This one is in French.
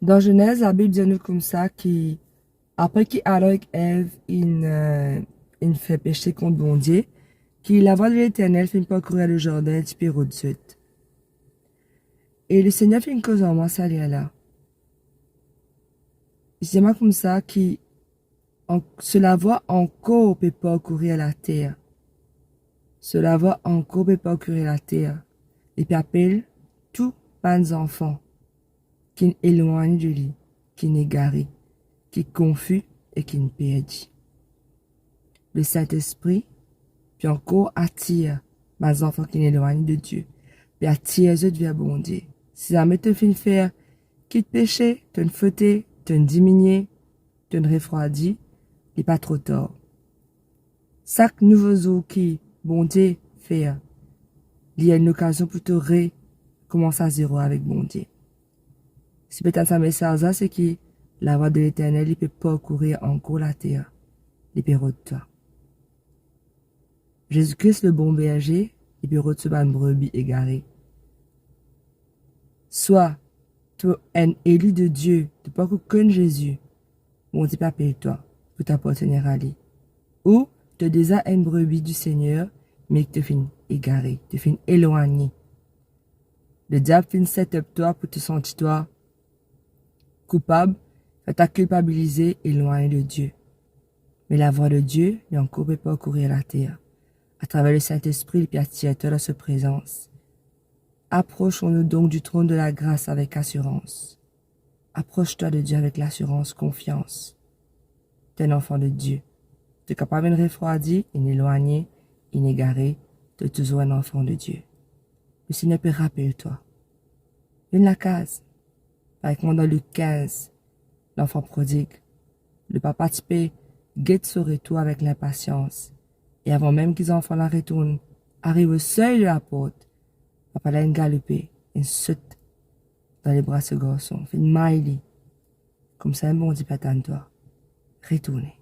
Dans Genèse, la Bible dit nous comme ça après qu'Adam et Ève, ils fait pécher contre bon Dieu, qui la voix de l'Éternel finit pas courir le jardin du Pérou de suite. Et le Seigneur fait une cause en moi, ça là. C'est moi comme ça cela va encore peut pas courir la terre. Cela va encore peut pas courir la terre. Et puis appelle tous les enfants qui éloignent de lui, qui n'est garé, qui confus et qui ne perdit. Le Saint-Esprit, puis encore attire mes enfants qui n'éloignent de Dieu, puis attire eux vers bon Dieu. Si jamais te fin faire, quitte péché, te fauté, te diminuer, te refroidi, il n'est pas trop tard. Chaque nouveau jour qui, bon Dieu, fait, il y a une occasion pour te recommencer à zéro avec bon Dieu. Si peut-être ça message c'est que la voix de l'Éternel, il peut pas courir encore la terre, il peut de toi. Jésus-Christ, le bon berger, il peut recevoir une brebis égarée. Soit, tu es un élu de Dieu, tu pas qu'aucun Jésus, bon Dieu pas paye toi, pour t'appartenir à lui. Ou, tu es déjà une brebis du Seigneur, mais que tu finis égaré, tu finis éloigné. Le diable finit set up toi pour te sentir toi coupable, fait t'a culpabiliser et loin de Dieu. Mais la voix de Dieu n'est encore pas courir la terre. À travers le Saint-Esprit, il attire toi dans sa présence. Approchons-nous donc du trône de la grâce avec assurance. Approche-toi de Dieu avec l'assurance, confiance. Tu es un enfant de Dieu. Tu es capable de refroidir, inéloigné, inégaré, tu es toujours un enfant de Dieu. Le Seigneur peut rappeler toi. Viens la case. Avec moi dans Luc 15, l'enfant prodigue. Le papa typé guette son retour avec l'impatience. Et avant même qu'ils enfants la retournent, arrive au seuil de la porte. Papa l'a galopé, et saute dans les bras de ce garçon, fait une maille. Comme ça, un bon dit pas toi. Retournez.